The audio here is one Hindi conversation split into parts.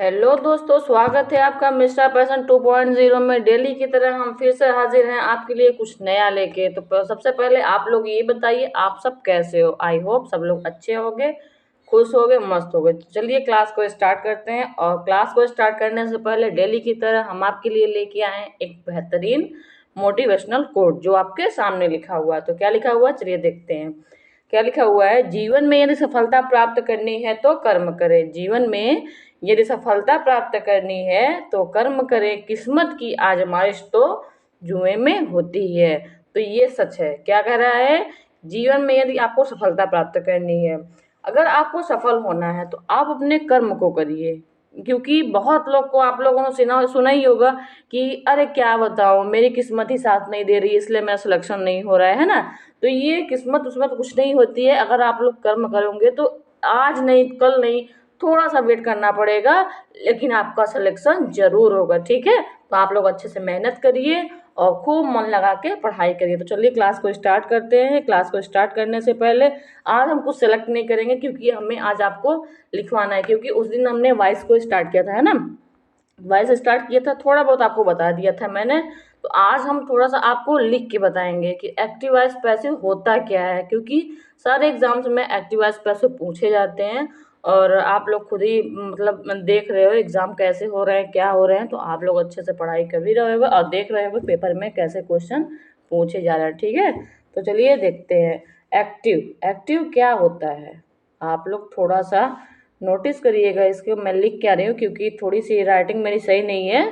हेलो दोस्तों, स्वागत है आपका मिस्टर पर्सन 2.0 में। डेली की तरह हम फिर से हाजिर हैं आपके लिए कुछ नया लेके। तो सबसे पहले आप लोग ये बताइए, आप सब कैसे हो। आई होप सब लोग अच्छे होंगे, खुश होंगे, मस्त होंगे। तो चलिए क्लास को स्टार्ट करते हैं। और क्लास को स्टार्ट करने से पहले डेली की तरह हम आपके लिए लेके आए हैं एक बेहतरीन मोटिवेशनल कोट जो आपके सामने लिखा हुआ है। तो क्या लिखा हुआ है, चलिए देखते हैं। क्या लिखा हुआ है, जीवन में यदि सफलता प्राप्त करनी है तो कर्म करें। जीवन में यदि सफलता प्राप्त करनी है तो कर्म करें, किस्मत की आजमाइश तो जुए में होती है। तो ये सच है। क्या कह रहा है, जीवन में यदि आपको सफलता प्राप्त करनी है, अगर आपको सफल होना है तो आप अपने कर्म को करिए। क्योंकि बहुत लोग को आप लोगों ने सुना ही होगा कि अरे क्या बताओ, मेरी किस्मत ही साथ नहीं दे रही इसलिए मेरा सिलेक्शन नहीं हो रहा है ना। तो ये किस्मत उसमत कुछ नहीं होती है। अगर आप लोग कर्म करोगे तो आज नहीं कल नहीं, थोड़ा सा वेट करना पड़ेगा, लेकिन आपका सिलेक्शन जरूर होगा। ठीक है, तो आप लोग अच्छे से मेहनत करिए और खूब मन लगा के पढ़ाई करिए। तो चलिए क्लास को स्टार्ट करते हैं। क्लास को स्टार्ट करने से पहले आज हम कुछ सेलेक्ट नहीं करेंगे क्योंकि हमें आज आपको लिखवाना है। क्योंकि उस दिन हमने वॉइस को स्टार्ट किया था, है ना, वॉइस स्टार्ट किया था, थोड़ा बहुत आपको बता दिया था मैंने। तो आज हम थोड़ा सा आपको लिख के बताएंगे कि एक्टिव वॉइस पैसिव होता क्या है। क्योंकि सारे एग्जाम्स में एक्टिव वॉइस पैसिव पूछे जाते हैं और आप लोग खुद ही मतलब देख रहे हो एग्जाम कैसे हो रहे हैं, क्या हो रहे हैं। तो आप लोग अच्छे से पढ़ाई कर भी रहे हो और देख रहे हो पेपर में कैसे क्वेश्चन पूछे जा रहे हैं। ठीक है, तो चलिए देखते हैं एक्टिव एक्टिव क्या होता है। आप लोग थोड़ा सा नोटिस करिएगा इसको, मैं लिख क्या रही हूँ क्योंकि थोड़ी सी राइटिंग मेरी सही नहीं है।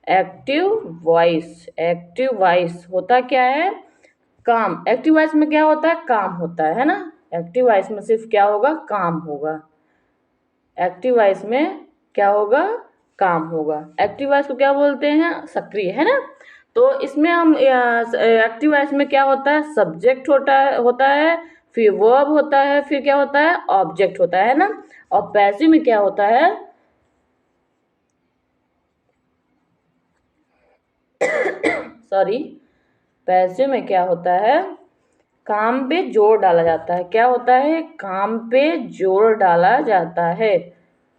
एक्टिव वॉइस, एक्टिव वॉइस होता क्या है, काम। एक्टिव वॉइस में क्या होता है, काम होता है ना। एक्टिव वॉइस में सिर्फ क्या होगा, काम होगा। एक्टिव वॉइस में क्या होगा, काम होगा। एक्टिव वॉइस को क्या बोलते हैं, सक्रिय, है ना। तो इसमें हम एक्टिव वॉइस में क्या होता है, सब्जेक्ट होता है, फिर वर्ब होता है, फिर क्या होता है, ऑब्जेक्ट होता है ना। और पैसिव में क्या होता है, सॉरी, पैसिव में क्या होता है, काम पे जोर डाला जाता है। क्या होता है, काम पे जोर डाला जाता है।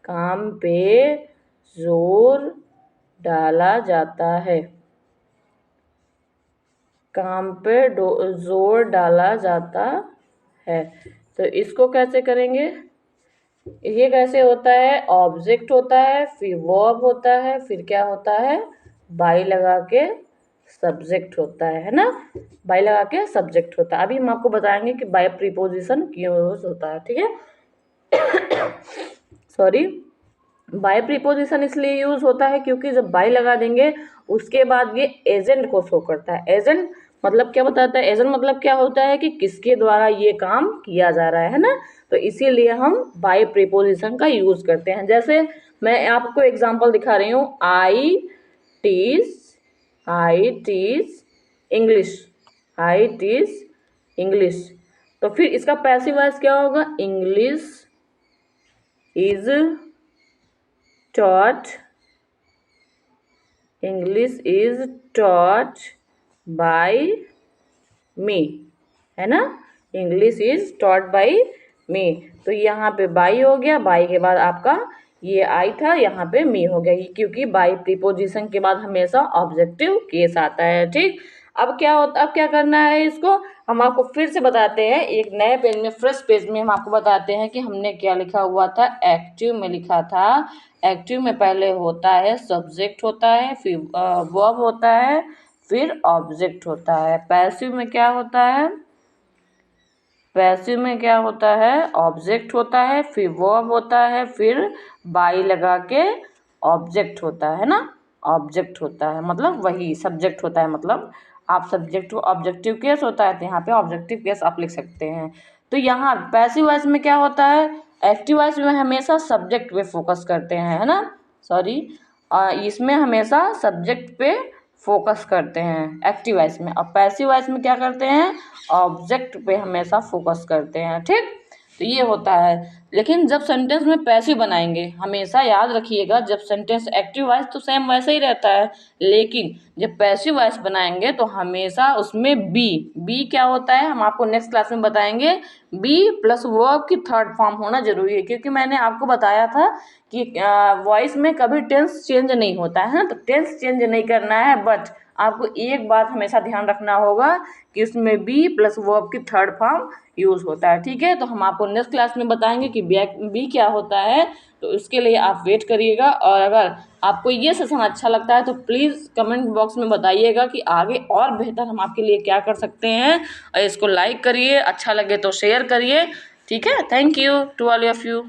काम पे जोर डाला जाता है। काम पे जोर डाला जाता है। तो इसको कैसे करेंगे, ये कैसे होता है, ऑब्जेक्ट होता है, फिर वर्ब होता है, फिर क्या होता है, बाई लगा के सब्जेक्ट होता है ना। बाई लगा के सब्जेक्ट होता है। अभी हम आपको बताएंगे कि बाय प्रीपोजिशन क्यों यूज होता है। ठीक है, सॉरी, बाय प्रीपोजिशन इसलिए यूज होता है क्योंकि जब बाय लगा देंगे उसके बाद ये एजेंट को शो करता है। एजेंट मतलब क्या बताता है, एजेंट मतलब क्या होता है कि किसके द्वारा ये काम किया जा रहा है ना। तो इसीलिए हम बाय प्रीपोजिशन का यूज करते हैं। जैसे मैं आपको एग्जांपल दिखा रही हूँ, I teach English, I teach English. तो फिर इसका पैसिव वॉइस क्या होगा, English is taught, English is taught by me, है ना। English is taught by me। तो यहाँ पे बाई हो गया, बाई के बाद आपका ये आई था, यहाँ पे मी हो गया, क्योंकि बाई प्रीपोजिशन के बाद हमेशा ऑब्जेक्टिव केस आता है। ठीक, अब क्या होता, अब क्या करना है, इसको हम आपको फिर से बताते हैं। एक नए पेज में, फ्रेश पेज में हम आपको बताते हैं कि हमने क्या लिखा हुआ था। एक्टिव में लिखा था, एक्टिव में पहले होता है सब्जेक्ट होता है, फिर वर्ब होता है, फिर ऑब्जेक्ट होता है। पैसिव में क्या होता है, पैसिव में क्या होता है, ऑब्जेक्ट होता है, फिर वर्ब होता है, फिर बाई लगा के ऑब्जेक्ट होता है ना। ऑब्जेक्ट होता है मतलब वही सब्जेक्ट होता है, मतलब आप सब्जेक्ट ऑब्जेक्टिव केस होता है तो यहाँ पे ऑब्जेक्टिव केस आप लिख सकते हैं। तो यहाँ पैसिव वॉइस में क्या होता है, एक्टिव वॉइस में हमेशा सब्जेक्ट पे फोकस करते हैं, है ना, सॉरी, इसमें हमेशा सब्जेक्ट पे फोकस करते हैं एक्टिव वॉइस में। और पैसिव वॉइस में क्या करते हैं, ऑब्जेक्ट पे हमेशा फोकस करते हैं। ठीक, तो ये होता है। लेकिन जब सेंटेंस में पैसिव बनाएंगे, हमेशा याद रखिएगा, जब सेंटेंस एक्टिव वॉइस तो सेम वैसे ही रहता है, लेकिन जब पैसिव वॉइस बनाएंगे तो हमेशा उसमें बी क्या होता है हम आपको नेक्स्ट क्लास में बताएंगे। बी प्लस वर्ब की थर्ड फॉर्म होना जरूरी है, क्योंकि मैंने आपको बताया था कि वॉइस में कभी टेंस चेंज नहीं होता है, तो टेंस चेंज नहीं करना है, बट आपको एक बात हमेशा ध्यान रखना होगा कि उसमें बी प्लस वर्ब की थर्ड फॉर्म यूज़ होता है। ठीक है, तो हम आपको नेक्स्ट क्लास में बताएंगे कि बी क्या होता है, तो इसके लिए आप वेट करिएगा। और अगर आपको ये सेशन अच्छा लगता है तो प्लीज़ कमेंट बॉक्स में बताइएगा कि आगे और बेहतर हम आपके लिए क्या कर सकते हैं, और इसको लाइक करिए, अच्छा लगे तो शेयर करिए। ठीक है, thank you to all of you.